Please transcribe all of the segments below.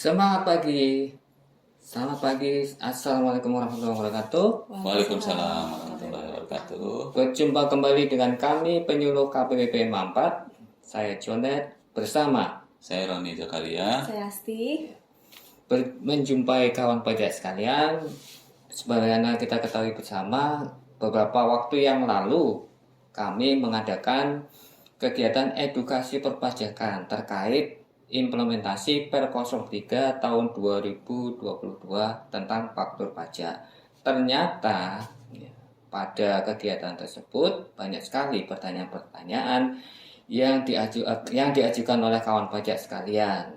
Semangat pagi. Selamat pagi. Assalamualaikum warahmatullahi wabarakatuh. Waalaikumsalam warahmatullahi wabarakatuh. Berjumpa kembali dengan kami penyuluh KPPP Mampat. Saya Jonet bersama Saya Roni Zakaria. Saya Asti. menjumpai kawan pajak sekalian. Sebagaimana kita ketahui bersama, beberapa waktu yang lalu kami mengadakan kegiatan edukasi perpajakan terkait implementasi Per 03 tahun 2022 tentang faktur pajak. Ternyata pada kegiatan tersebut banyak sekali pertanyaan-pertanyaan yang diajukan oleh kawan pajak sekalian.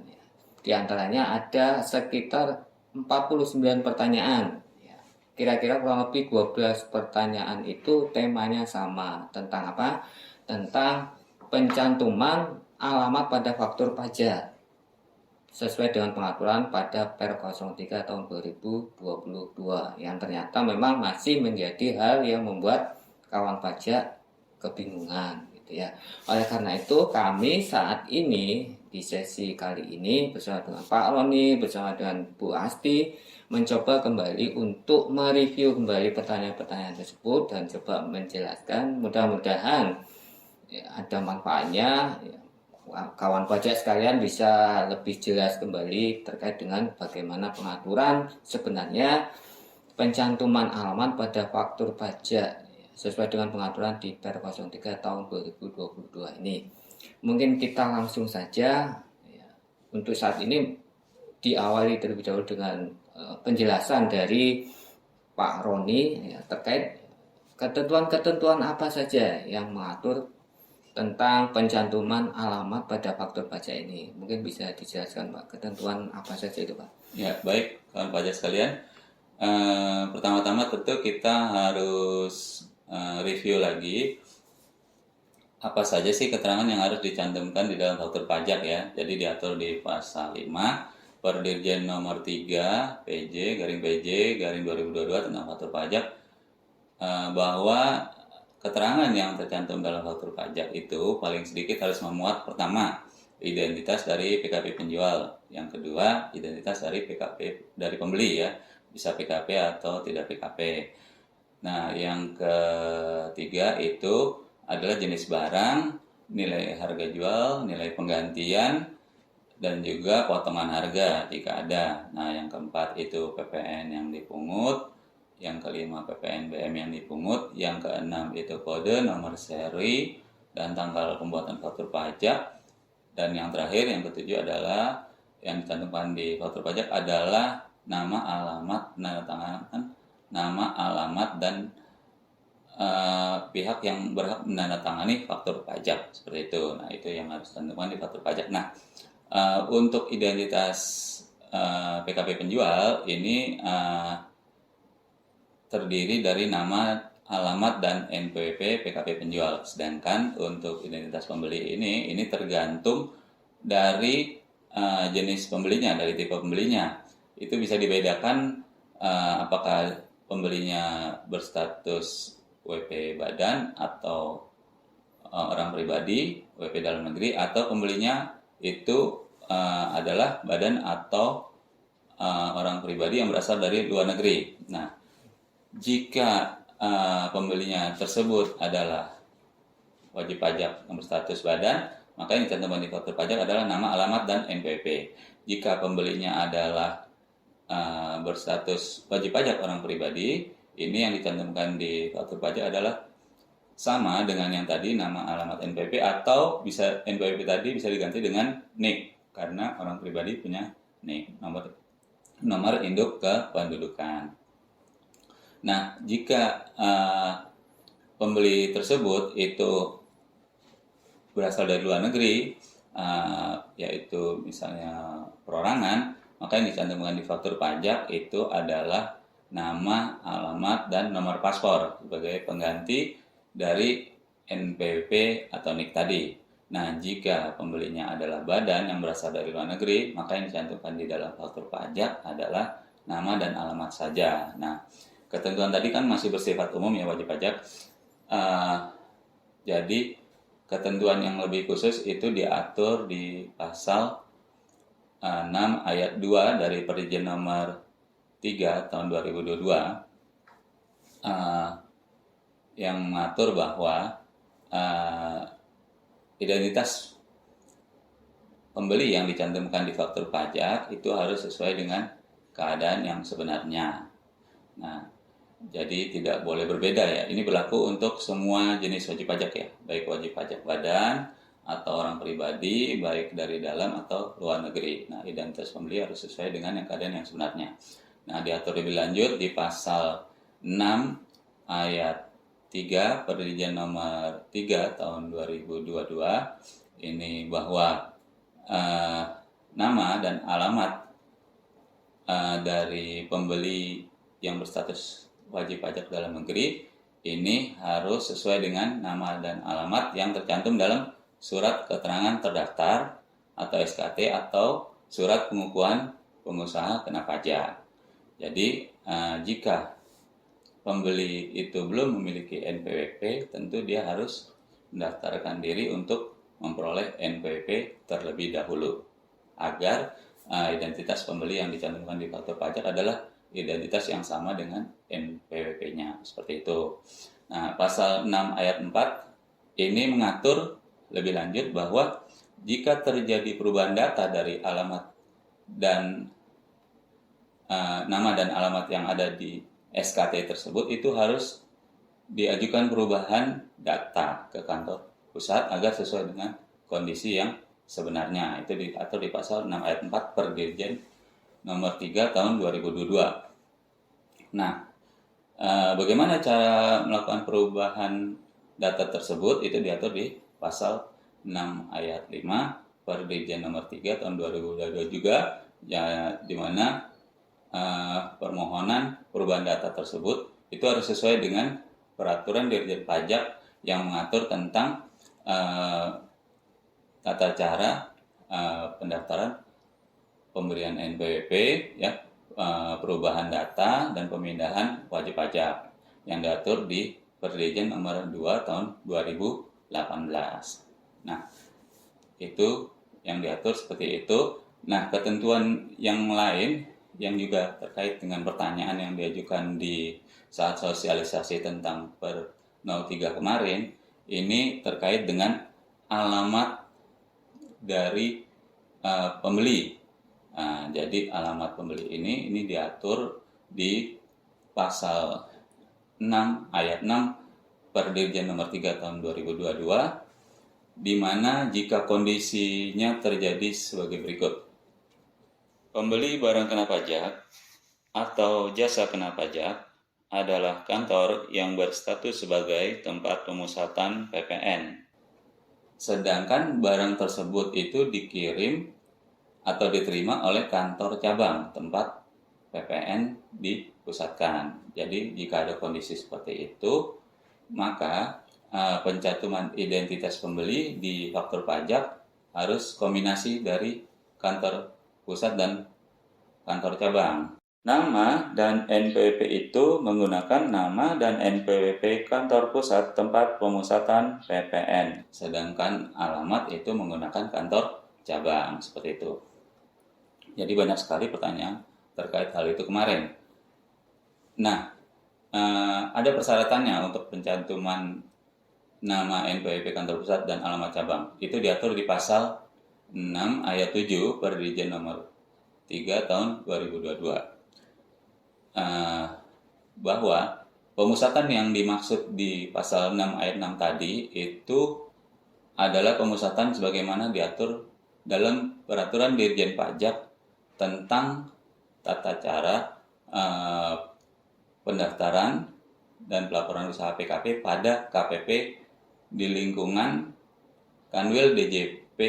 Di antaranya ada sekitar 49 pertanyaan. Kira-kira kurang lebih 12 pertanyaan itu temanya sama. Tentang apa? Tentang pencantuman alamat pada faktur pajak sesuai dengan pengaturan pada Per 03 tahun 2022 yang ternyata memang masih menjadi hal yang membuat kawan pajak kebingungan gitu ya. Oleh karena itu kami saat ini di sesi kali ini bersama dengan Pak Roni, bersama dengan Bu Asti mencoba kembali untuk mereview kembali pertanyaan-pertanyaan tersebut dan coba menjelaskan, mudah-mudahan ada manfaatnya. Kawan pajak sekalian bisa lebih jelas kembali terkait dengan bagaimana pengaturan sebenarnya pencantuman alamat pada faktur pajak sesuai dengan pengaturan di Per 03 tahun 2022 ini. Mungkin kita langsung saja untuk saat ini diawali terlebih dahulu dengan penjelasan dari Pak Roni terkait ketentuan-ketentuan apa saja yang mengatur tentang pencantuman alamat pada faktur pajak ini. Mungkin bisa dijelaskan Pak, ketentuan apa saja itu Pak? Ya, baik kawan pajak sekalian. Pertama-tama tentu kita harus review lagi apa saja sih keterangan yang harus dicantumkan di dalam faktur pajak ya. Jadi diatur di pasal 5 Per Dirjen nomor 3 PJ garing 2022 tentang faktur pajak bahwa keterangan yang tercantum dalam faktur pajak itu paling sedikit harus memuat pertama identitas dari PKP penjual, yang kedua identitas dari PKP dari pembeli ya, bisa PKP atau tidak PKP. Nah, yang ketiga itu adalah jenis barang, nilai harga jual, nilai penggantian, dan juga potongan harga jika ada. Nah, yang keempat itu PPN yang dipungut, yang kelima PPNBM yang dipungut, yang keenam itu kode, nomor seri, dan tanggal pembuatan faktur pajak, dan yang terakhir yang ketujuh adalah yang dicantumkan di faktur pajak adalah nama, alamat, nama, alamat, dan pihak yang berhak menandatangani faktur pajak seperti itu. Nah, itu yang harus dicantumkan di faktur pajak. Nah, untuk identitas PKP penjual ini terdiri dari nama, alamat, dan NPWP PKP penjual. Sedangkan untuk identitas pembeli ini tergantung dari jenis pembelinya, dari tipe pembelinya. Itu bisa dibedakan apakah pembelinya berstatus WP badan atau orang pribadi, WP dalam negeri, atau pembelinya itu adalah badan atau orang pribadi yang berasal dari luar negeri. Nah, jika pembelinya tersebut adalah wajib pajak yang berstatus badan, maka yang dicantumkan di faktur pajak adalah nama, alamat, dan NPWP. Jika pembelinya adalah berstatus wajib pajak orang pribadi, ini yang dicantumkan di faktur pajak adalah sama dengan yang tadi, nama, alamat, NPWP, atau bisa NPWP tadi bisa diganti dengan NIK karena orang pribadi punya NIK, nomor induk kependudukan. Nah, jika pembeli tersebut itu berasal dari luar negeri, yaitu misalnya perorangan, maka yang dicantumkan di faktur pajak itu adalah nama, alamat, dan nomor paspor sebagai pengganti dari NPWP atau NIK tadi. Nah, jika pembelinya adalah badan yang berasal dari luar negeri, maka yang dicantumkan di dalam faktur pajak adalah nama dan alamat saja. Nah, ketentuan tadi kan masih bersifat umum ya wajib pajak. Jadi ketentuan yang lebih khusus itu diatur di pasal 6 ayat 2 dari Perjanjian nomor 3 tahun 2022 yang mengatur bahwa identitas pembeli yang dicantumkan di faktur pajak itu harus sesuai dengan keadaan yang sebenarnya. Nah, jadi tidak boleh berbeda ya. Ini berlaku untuk semua jenis wajib pajak ya, baik wajib pajak badan atau orang pribadi, baik dari dalam atau luar negeri. Nah, identitas pembeli harus sesuai dengan yang keadaan yang sebenarnya. Nah, diatur lebih lanjut di pasal 6 ayat 3 Perjanjian nomor 3 tahun 2022 ini bahwa nama dan alamat dari pembeli yang berstatus wajib pajak dalam negeri ini harus sesuai dengan nama dan alamat yang tercantum dalam surat keterangan terdaftar atau SKT atau surat pengukuhan pengusaha kena pajak. Jadi jika pembeli itu belum memiliki NPWP, tentu dia harus mendaftarkan diri untuk memperoleh NPWP terlebih dahulu agar identitas pembeli yang dicantumkan di faktur pajak adalah identitas yang sama dengan NPWP-nya, seperti itu. Nah, pasal 6 ayat 4 ini mengatur lebih lanjut bahwa jika terjadi perubahan data dari alamat dan nama dan alamat yang ada di SKT tersebut itu harus diajukan perubahan data ke kantor pusat agar sesuai dengan kondisi yang sebenarnya. Itu diatur di pasal 6 ayat 4 Perjanjian nomor 3 tahun 2022. Nah, bagaimana cara melakukan perubahan data tersebut itu diatur di pasal 6 ayat 5 Perjanjian nomor 3 tahun 2022 juga ya, di mana permohonan perubahan data tersebut itu harus sesuai dengan peraturan Dirjen Pajak yang mengatur tentang tata cara pendaftaran pemberian NPWP ya, perubahan data dan pemindahan wajib pajak yang diatur di Perjanjian nomor 2 tahun 2018. Nah, itu yang diatur seperti itu. Nah, ketentuan yang lain yang juga terkait dengan pertanyaan yang diajukan di saat sosialisasi tentang per 03 kemarin, ini terkait dengan alamat dari pembeli. Jadi alamat pembeli ini diatur di pasal 6 ayat 6 Perjanjian nomor 3 tahun 2022, di mana jika kondisinya terjadi sebagai berikut. Pembeli barang kena pajak atau jasa kena pajak adalah kantor yang berstatus sebagai tempat pemusatan PPN. Sedangkan barang tersebut itu dikirim atau diterima oleh kantor cabang tempat PPN dipusatkan. Jadi jika ada kondisi seperti itu, maka pencatuman identitas pembeli di faktur pajak harus kombinasi dari kantor pusat dan kantor cabang. Nama dan NPWP itu menggunakan nama dan NPWP kantor pusat tempat pemusatan PPN. Sedangkan alamat itu menggunakan kantor cabang, seperti itu. Jadi banyak sekali pertanyaan terkait hal itu kemarin. Nah, ada persyaratannya untuk pencantuman nama NPWP kantor pusat dan alamat cabang. Itu diatur di pasal 6 ayat 7 Perjanjian nomor 3 tahun 2022. Bahwa pemusatan yang dimaksud di pasal 6 ayat 6 tadi itu adalah pemusatan sebagaimana diatur dalam peraturan Dirjen Pajak tentang tata cara pendaftaran dan pelaporan usaha PKP pada KPP di lingkungan Kanwil DJP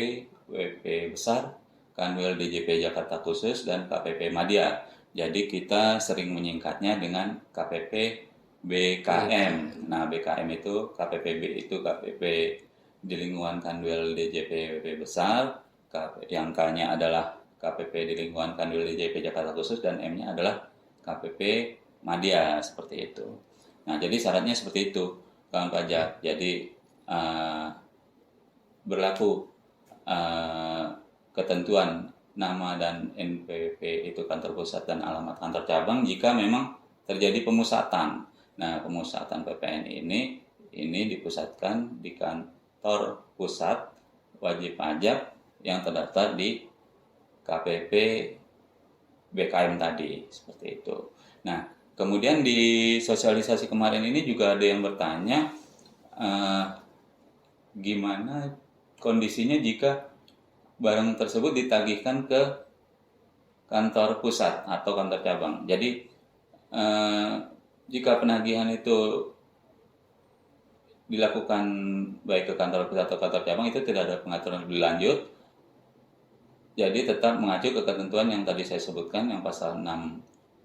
WP Besar, Kanwil DJP Jakarta Khusus, dan KPP Madya. Jadi kita sering menyingkatnya dengan KPP BKM. Nah, BKM itu KPPB itu KPP di lingkungan Kanwil DJP WP Besar, yang K-nya adalah KPP di lingkungan Kanwil DJP Jakarta Khusus, dan M-nya adalah KPP Madya, seperti itu. Nah, jadi syaratnya seperti itu, kawan pajak. Jadi berlaku ketentuan nama dan NPWP itu kantor pusat dan alamat kantor cabang jika memang terjadi pemusatan. Nah, pemusatan PPN ini dipusatkan di kantor pusat wajib pajak yang terdaftar di KPP BKM tadi, seperti itu. Nah, kemudian di sosialisasi kemarin ini juga ada yang bertanya gimana kondisinya jika barang tersebut ditagihkan ke kantor pusat atau kantor cabang. Jadi jika penagihan itu dilakukan baik ke kantor pusat atau kantor cabang itu tidak ada pengaturan lebih lanjut. Jadi tetap mengacu ke ketentuan yang tadi saya sebutkan yang pasal 6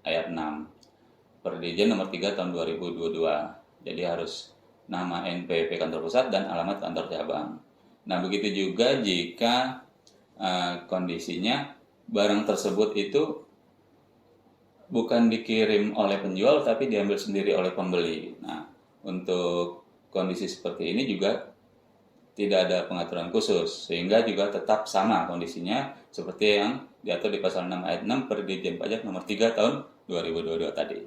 ayat 6 Perdijen nomor 3 tahun 2022. Jadi harus nama NPWP kantor pusat dan alamat kantor cabang. Nah, begitu juga jika kondisinya barang tersebut itu bukan dikirim oleh penjual tapi diambil sendiri oleh pembeli. Nah, untuk kondisi seperti ini juga tidak ada pengaturan khusus sehingga juga tetap sama kondisinya seperti yang diatur di pasal 6 ayat 6 Perdijen Pajak nomor 3 tahun 2022 tadi.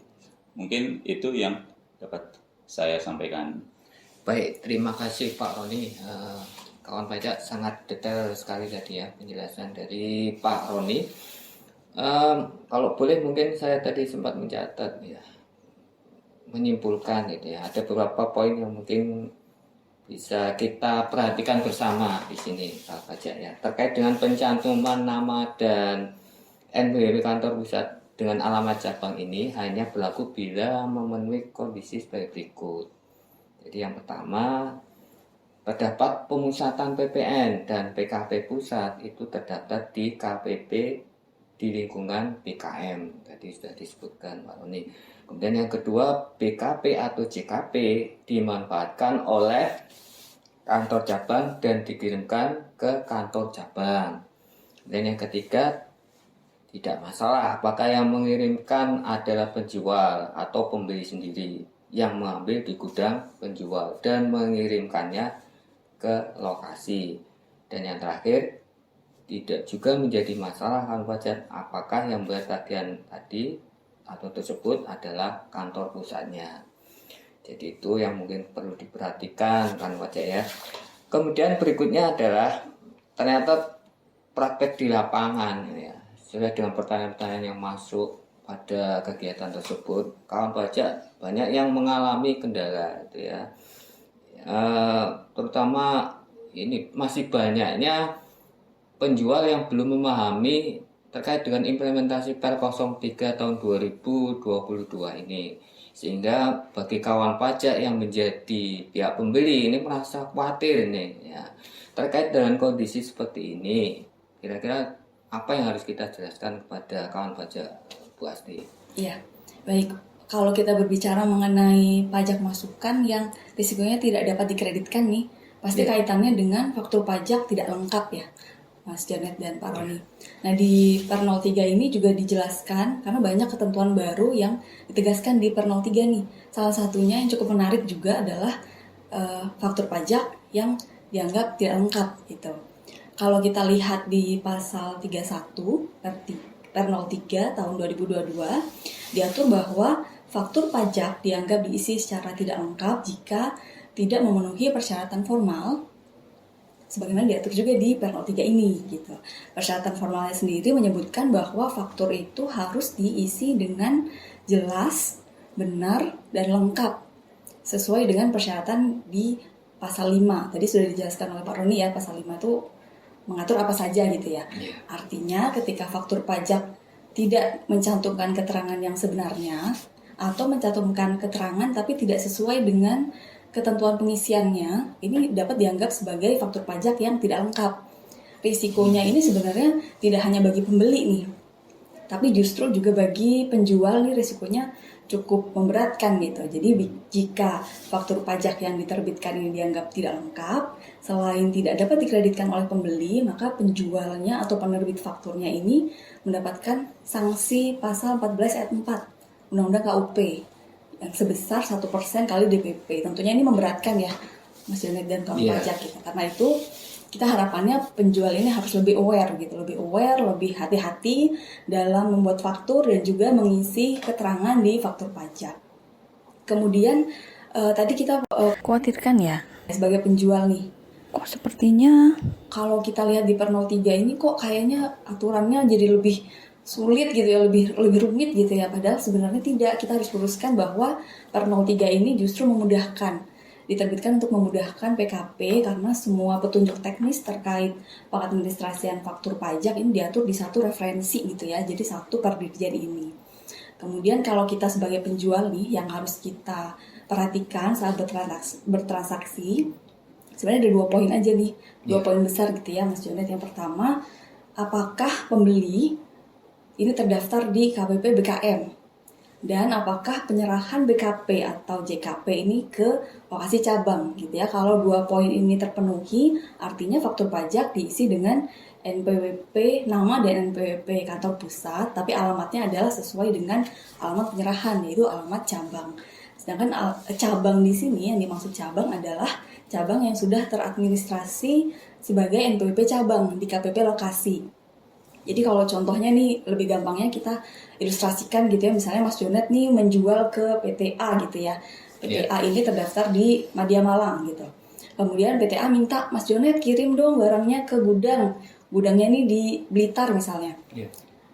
Mungkin itu yang dapat saya sampaikan. Baik, terima kasih Pak Roni. Kawan pajak sangat detail sekali tadi ya penjelasan dari Pak Roni. Kalau boleh mungkin saya tadi sempat mencatat ya, menyimpulkan gitu ya. Ada beberapa poin yang mungkin bisa kita perhatikan bersama di sini Pak Pajak ya, terkait dengan pencantuman nama dan NPWP kantor pusat dengan alamat cabang ini hanya berlaku bila memenuhi kondisi sebagai berikut. Jadi yang pertama, terdapat pemusatan PPN dan PKP pusat itu terdaftar di KPP di lingkungan BKM, tadi sudah disebutkan Pak Roni. Kemudian yang kedua, BKP atau JKP dimanfaatkan oleh kantor cabang dan dikirimkan ke kantor cabang. Dan yang ketiga, tidak masalah apakah yang mengirimkan adalah penjual atau pembeli sendiri yang mengambil di gudang penjual dan mengirimkannya ke lokasi. Dan yang terakhir, tidak juga menjadi masalah kawan pajak apakah yang membayar tagihan tadi atau tersebut adalah kantor pusatnya. Jadi itu yang mungkin perlu diperhatikan kawan pajak ya. Kemudian berikutnya adalah ternyata praktek di lapangan ya. Sesuai dengan pertanyaan-pertanyaan yang masuk pada kegiatan tersebut, kawan pajak banyak yang mengalami kendala gitu ya. Terutama ini masih banyaknya penjual yang belum memahami terkait dengan implementasi Per 03 tahun 2022 ini, sehingga bagi kawan pajak yang menjadi pihak pembeli ini merasa khawatir nih ya terkait dengan kondisi seperti ini. Kira-kira apa yang harus kita jelaskan kepada kawan pajak, Bu Asti? Iya, baik. Kalau kita berbicara mengenai pajak masukan yang risikonya tidak dapat dikreditkan nih, pasti kaitannya dengan faktur pajak tidak lengkap ya, Mas Janet dan Pak Roni. Nah, di Per 03 ini juga dijelaskan karena banyak ketentuan baru yang ditegaskan di Per 03 nih. Salah satunya yang cukup menarik juga adalah faktur pajak yang dianggap tidak lengkap gitu. Kalau kita lihat di pasal 31 Per 03 tahun 2022 diatur bahwa faktur pajak dianggap diisi secara tidak lengkap jika tidak memenuhi persyaratan formal sebagaimana diatur juga di Per 03 ini gitu. Persyaratan formalnya sendiri menyebutkan bahwa faktur itu harus diisi dengan jelas, benar, dan lengkap sesuai dengan persyaratan di pasal 5. Tadi sudah dijelaskan oleh Pak Roni ya, pasal 5 itu mengatur apa saja gitu ya. Artinya ketika faktur pajak tidak mencantumkan keterangan yang sebenarnya atau mencantumkan keterangan tapi tidak sesuai dengan ketentuan pengisiannya, ini dapat dianggap sebagai faktur pajak yang tidak lengkap. Risikonya ini sebenarnya tidak hanya bagi pembeli nih, tapi justru juga bagi penjual nih risikonya cukup memberatkan gitu. Jadi jika faktur pajak yang diterbitkan ini dianggap tidak lengkap, selain tidak dapat dikreditkan oleh pembeli, maka penjualnya atau penerbit fakturnya ini mendapatkan sanksi pasal 14 ayat 4 Undang-Undang KUP yang sebesar 1% kali DPP. Tentunya ini memberatkan ya Mas Janet dan kawan pajak gitu. Karena itu kita harapannya penjual ini harus lebih aware gitu, lebih hati-hati dalam membuat faktur dan juga mengisi keterangan di faktur pajak. Kemudian tadi kita khawatirkan ya sebagai penjual nih, kok sepertinya kalau kita lihat di per 03 ini kok kayaknya aturannya jadi lebih sulit gitu ya, lebih rumit gitu ya. Padahal sebenarnya tidak, kita harus luruskan bahwa per 03 ini justru memudahkan, diterbitkan untuk memudahkan PKP karena semua petunjuk teknis terkait pengadministrasian faktur pajak ini diatur di satu referensi gitu ya, jadi satu per dirjen ini. Kemudian kalau kita sebagai penjual nih yang harus kita perhatikan saat bertransaksi, sebenarnya ada 2 poin aja nih, 2 poin besar gitu ya Mas Jonet. Yang pertama, apakah pembeli ini terdaftar di KPP BKM? Dan apakah penyerahan BKP atau JKP ini ke lokasi cabang gitu ya. Kalau 2 poin ini terpenuhi, artinya faktur pajak diisi dengan NPWP nama dan NPWP kantor pusat, tapi alamatnya adalah sesuai dengan alamat penyerahan, yaitu alamat cabang. Sedangkan cabang di sini yang dimaksud cabang adalah cabang yang sudah teradministrasi sebagai NPWP cabang di KPP lokasi. Jadi kalau contohnya nih lebih gampangnya kita ilustrasikan gitu ya, misalnya Mas Jonet nih menjual ke PTA gitu ya. PTA ini terdaftar di Madya Malang gitu. Kemudian PTA minta Mas Jonet kirim dong barangnya ke gudang. Gudangnya ini di Blitar misalnya.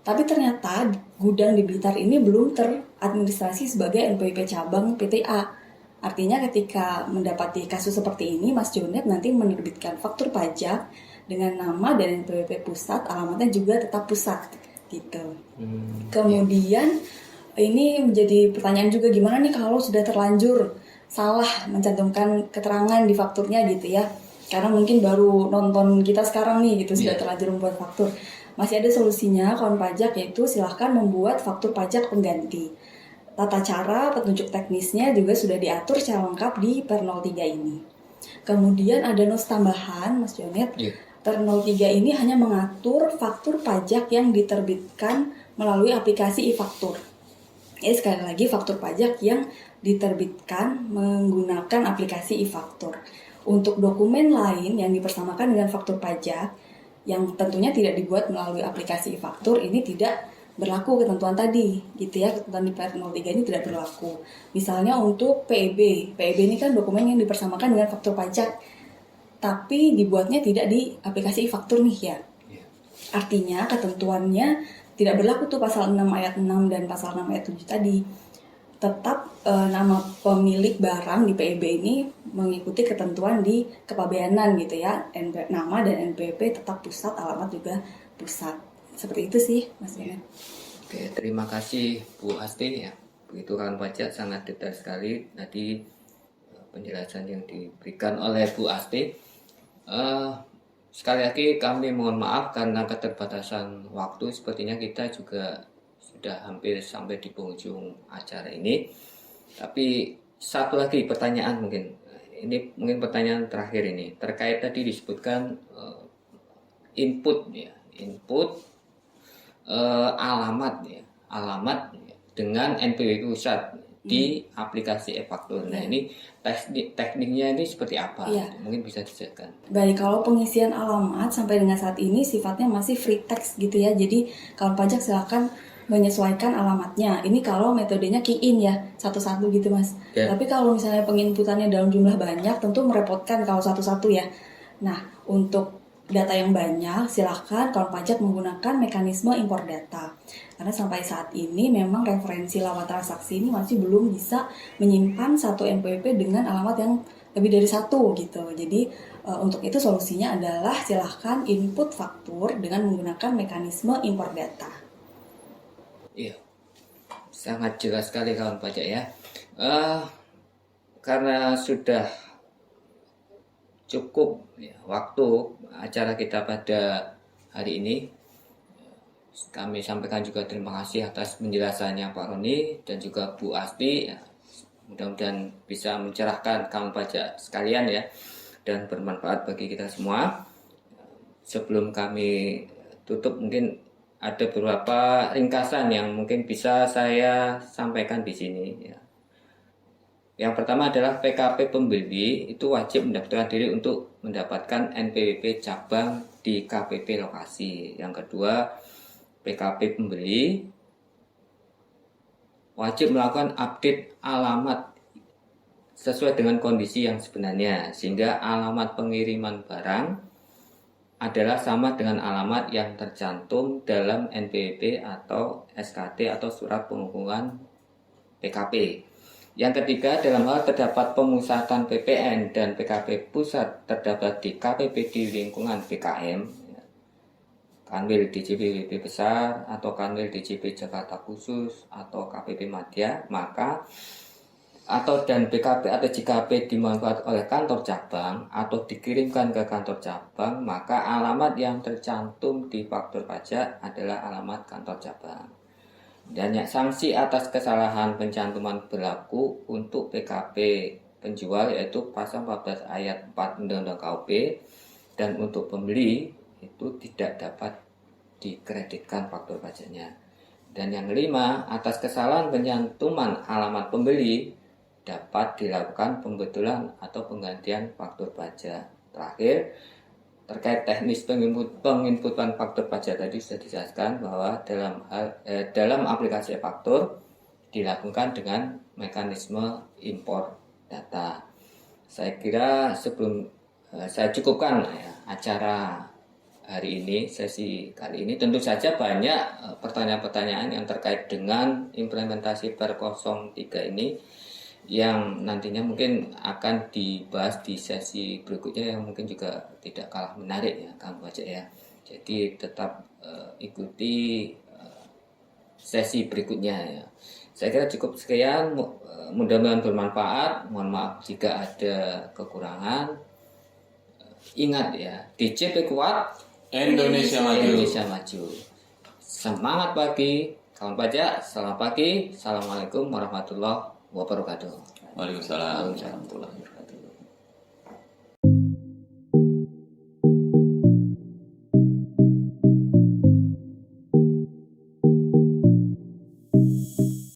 Tapi ternyata gudang di Blitar ini belum teradministrasi sebagai NPWP cabang PTA. Artinya ketika mendapati kasus seperti ini, Mas Jonet nanti menerbitkan faktur pajak dengan nama dan NPWP pusat, alamatnya juga tetap pusat gitu. Kemudian ini menjadi pertanyaan juga, gimana nih kalau sudah terlanjur salah mencantumkan keterangan di fakturnya gitu ya. Karena mungkin baru nonton kita sekarang nih gitu, sudah terlanjur membuat faktur. Masih ada solusinya kawan pajak, yaitu silahkan membuat faktur pajak pengganti. Tata cara petunjuk teknisnya juga sudah diatur secara lengkap di per 03 ini. Kemudian ada notes tambahan Mas Jonet. Per 03 ini hanya mengatur faktur pajak yang diterbitkan melalui aplikasi e-faktur. Sekali lagi faktur pajak yang diterbitkan menggunakan aplikasi e-faktur. Untuk dokumen lain yang dipersamakan dengan faktur pajak yang tentunya tidak dibuat melalui aplikasi e-faktur, ini tidak berlaku ketentuan tadi gitu ya, ketentuan di per 03 ini tidak berlaku. Misalnya untuk PEB ini kan dokumen yang dipersamakan dengan faktur pajak, tapi dibuatnya tidak di aplikasi e-faktur nih ya. Artinya ketentuannya tidak berlaku tuh pasal 6 ayat 6 dan pasal 6 ayat 7 tadi. Tetap nama pemilik barang di PEB ini mengikuti ketentuan di kepabeanan gitu ya. Nama dan NPWP tetap pusat, alamat juga pusat. Seperti itu sih Mas Jonet. Oke, terima kasih Bu Asti ya. Begitu kan pajak sangat detail sekali tadi penjelasan yang diberikan oleh Bu Asti. Sekali lagi kami mohon maaf karena keterbatasan waktu, sepertinya kita juga sudah hampir sampai di penghujung acara ini. Tapi satu lagi pertanyaan mungkin, ini mungkin pertanyaan terakhir ini terkait tadi disebutkan input alamat dengan NPWP pusat di aplikasi e-faktur. Nah ini tekniknya ini seperti apa? Mungkin bisa dijelaskan. Baik, kalau pengisian alamat sampai dengan saat ini sifatnya masih free text gitu ya. Jadi kalau pajak silakan menyesuaikan alamatnya. Ini kalau metodenya key in ya, satu-satu gitu Mas. Tapi kalau misalnya penginputannya dalam jumlah banyak, tentu merepotkan kalau satu-satu ya. Nah, untuk data yang banyak, silahkan kawan pajak menggunakan mekanisme impor data. Karena sampai saat ini memang referensi lawan transaksi ini masih belum bisa menyimpan satu NPWP dengan alamat yang lebih dari satu gitu. Jadi untuk itu solusinya adalah silahkan input faktur dengan menggunakan mekanisme impor data. Iya, sangat jelas sekali kawan pajak ya. Karena sudah cukup waktu acara kita pada hari ini, kami sampaikan juga terima kasih atas penjelasannya Pak Roni dan juga Bu Asti. Mudah-mudahan bisa mencerahkan kawan pajak sekalian ya, dan bermanfaat bagi kita semua. Sebelum kami tutup, mungkin ada beberapa ringkasan yang mungkin bisa saya sampaikan di sini ya. Yang pertama adalah PKP pembeli itu wajib mendaftarkan diri untuk mendapatkan NPWP cabang di KPP lokasi. Yang kedua, PKP pembeli wajib melakukan update alamat sesuai dengan kondisi yang sebenarnya, sehingga alamat pengiriman barang adalah sama dengan alamat yang tercantum dalam NPWP atau SKT atau surat penghubungan PKP. Yang ketiga, dalam hal terdapat pemusatan PPN dan PKP pusat terdapat di KPP di lingkungan PKM, Kanwil DJP WP besar atau Kanwil DJP Jakarta khusus atau KPP Madya, maka dan PKP atau JKP dimanfaat oleh kantor cabang atau dikirimkan ke kantor cabang, maka alamat yang tercantum di faktur pajak adalah alamat kantor cabang. Dan sanksi atas kesalahan pencantuman berlaku untuk PKP penjual yaitu pasal 14 ayat 4 Undang-Undang KUP, dan untuk pembeli itu tidak dapat dikreditkan faktur pajaknya. Dan yang kelima, atas kesalahan pencantuman alamat pembeli dapat dilakukan pembetulan atau penggantian faktur pajak. Terakhir, terkait teknis penginputan faktur pajak tadi sudah dijelaskan bahwa dalam aplikasi faktur dilakukan dengan mekanisme import data. Saya kira sebelum saya cukupkan acara hari ini, sesi kali ini. Tentu saja banyak pertanyaan-pertanyaan yang terkait dengan implementasi Per 03 ini yang nantinya mungkin akan dibahas di sesi berikutnya yang mungkin juga tidak kalah menarik ya Kang Bajak ya. Jadi tetap ikuti sesi berikutnya ya. Saya kira cukup sekian, mudah-mudahan bermanfaat. Mohon maaf jika ada kekurangan. Ingat ya, DJP kuat, Indonesia maju. Indonesia maju. Semangat pagi, kawan pajak. Selamat pagi. Assalamualaikum warahmatullahi wabarakatuh. Waalaikumsalam warahmatullahi wabarakatuh.